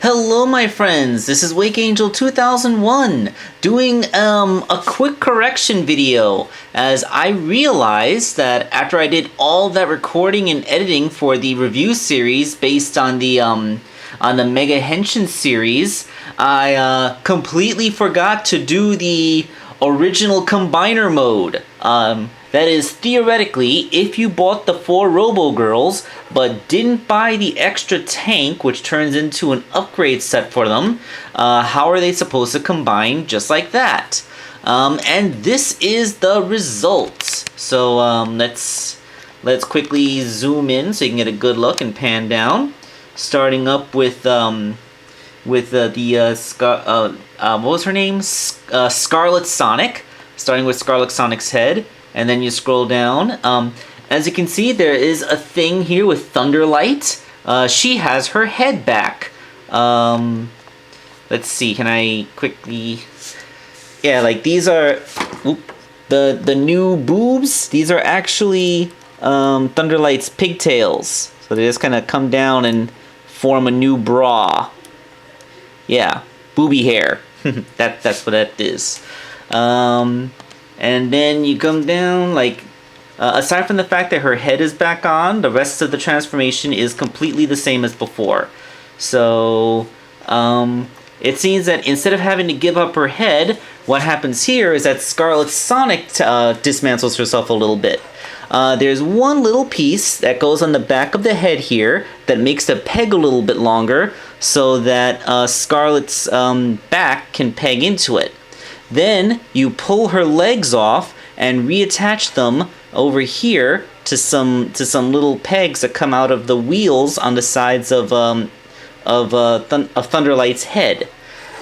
Hello my friends, this is Wake Angel 2001 doing a quick correction video as I realized that after I did all that recording and editing for the review series based on the Magichenshin series, I completely forgot to do the original combiner mode. That is, theoretically, if you bought the 4 Robo Girls, but didn't buy the extra tank, which turns into an upgrade set for them, how are they supposed to combine just like that? And this is the result. So let's quickly zoom in so you can get a good look and pan down. Starting up with what was her name? Scarlet Sonic. Starting with Scarlet Sonic's head. And then you scroll down. As you can see, there is a thing here with Thunderlight. She has her head back. Let's see, can I quickly... Yeah, like these are... the new boobs. These are actually Thunderlight's pigtails. So they just kind of come down and form a new bra. Yeah, booby hair. That's what that is. And then you come down, like, aside from the fact that her head is back on, the rest of the transformation is completely the same as before. So, it seems that instead of having to give up her head, what happens here is that Scarlet Sonic dismantles herself a little bit. There's one little piece that goes on the back of the head here that makes the peg a little bit longer so that Scarlet's back can peg into it. Then you pull her legs off and reattach them over here to some little pegs that come out of the wheels on the sides of Thunderlight's head.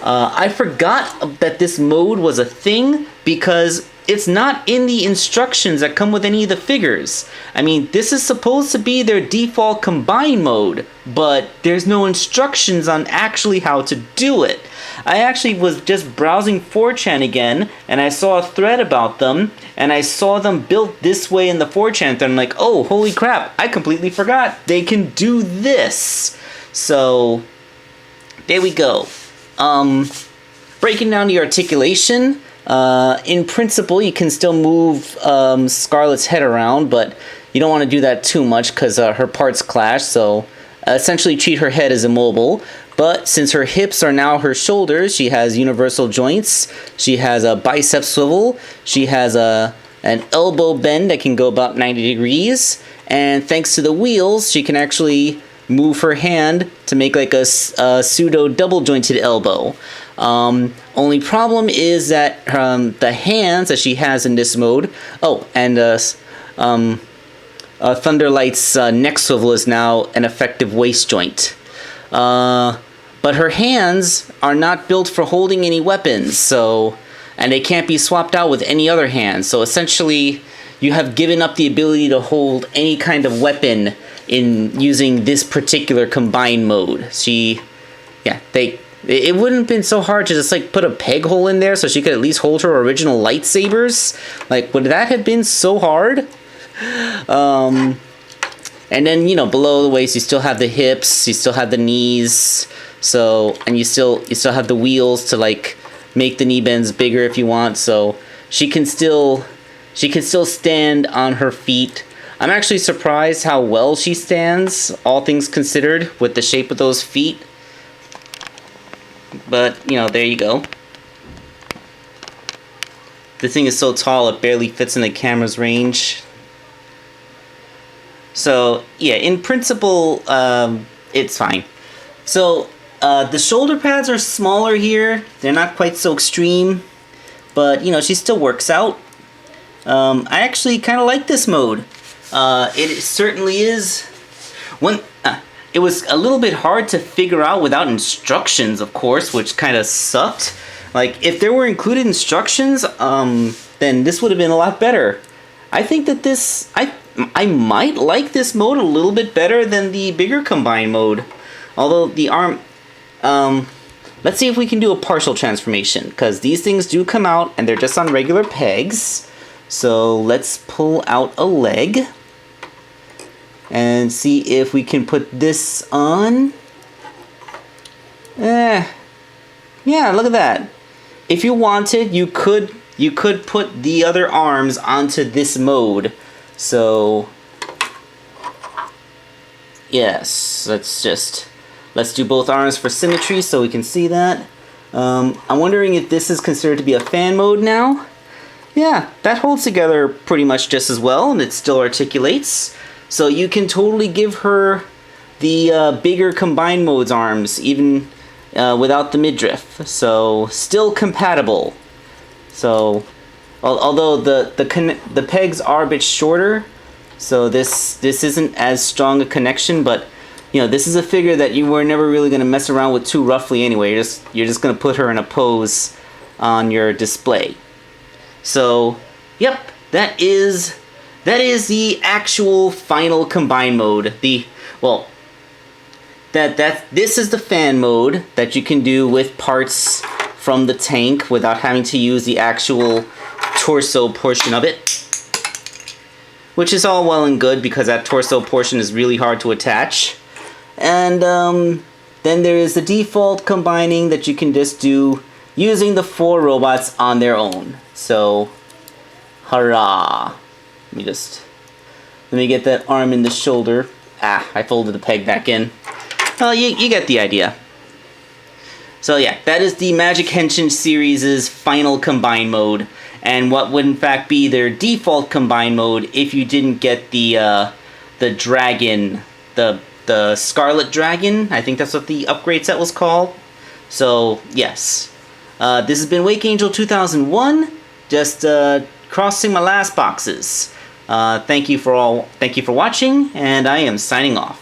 I forgot that this mode was a thing because it's not in the instructions that come with any of the figures. I mean, this is supposed to be their default combine mode, but there's no instructions on actually how to do it. I actually was just browsing 4chan again, and I saw a thread about them, and I saw them built this way in the 4chan thread. I'm like, oh, holy crap, I completely forgot. They can do this. So, there we go. Breaking down the articulation, in principle, you can still move Scarlet's head around, but you don't want to do that too much because her parts clash, so essentially treat her head as immobile. But since her hips are now her shoulders, she has universal joints, she has a bicep swivel, she has an elbow bend that can go about 90 degrees, and thanks to the wheels, she can actually move her hand to make like a pseudo double jointed elbow. Only problem is that the hands that she has in this mode, Thunderlight's neck swivel is now an effective waist joint. But her hands are not built for holding any weapons, and they can't be swapped out with any other hands. So essentially, you have given up the ability to hold any kind of weapon in using this particular combine mode. It wouldn't have been so hard to just like put a peg hole in there so she could at least hold her original lightsabers. Like, would that have been so hard? And then, below the waist, you still have the hips, you still have the knees, and you still have the wheels to like make the knee bends bigger if you want. So she can still stand on her feet. I'm actually surprised how well she stands, all things considered, with the shape of those feet. But, there you go. This thing is so tall it barely fits in the camera's range. So, yeah, in principle, it's fine. So, the shoulder pads are smaller here. They're not quite so extreme. But, she still works out. I actually kind of like this mode. It certainly is... It was a little bit hard to figure out without instructions, of course, which kind of sucked. Like, if there were included instructions, then this would have been a lot better. I think that this... I might like this mode a little bit better than the bigger combine mode. Although the arm... let's see if we can do a partial transformation, because these things do come out and they're just on regular pegs. So let's pull out a leg and see if we can put this on. Yeah, look at that. If you wanted, you could put the other arms onto this mode. So yes, let's do both arms for symmetry so we can see that. I'm wondering if this is considered to be a fan mode now. Yeah, that holds together pretty much just as well, and it still articulates. So you can totally give her the bigger combined modes arms, even without the midriff. So still compatible. So although the pegs are a bit shorter, so this isn't as strong a connection, but you know, this is a figure that you were never really going to mess around with too roughly anyway. You're just going to put her in a pose on your display. So, yep, that is the actual final combine mode. This is the fan mode that you can do with parts from the tank without having to use the actual torso portion of it. Which is all well and good because that torso portion is really hard to attach. And then there is the default combining that you can just do using the 4 robots on their own. So, hurrah! Let me get that arm in the shoulder. I folded the peg back in. Well, you get the idea. So yeah, that is the Magichenshin series' final combine mode, and what would in fact be their default combine mode if you didn't get the dragon, the Scarlet Dragon. I think that's what the upgrade set was called. So yes, this has been Wake Angel 2001. Just crossing my last boxes. Thank you for watching, and I am signing off.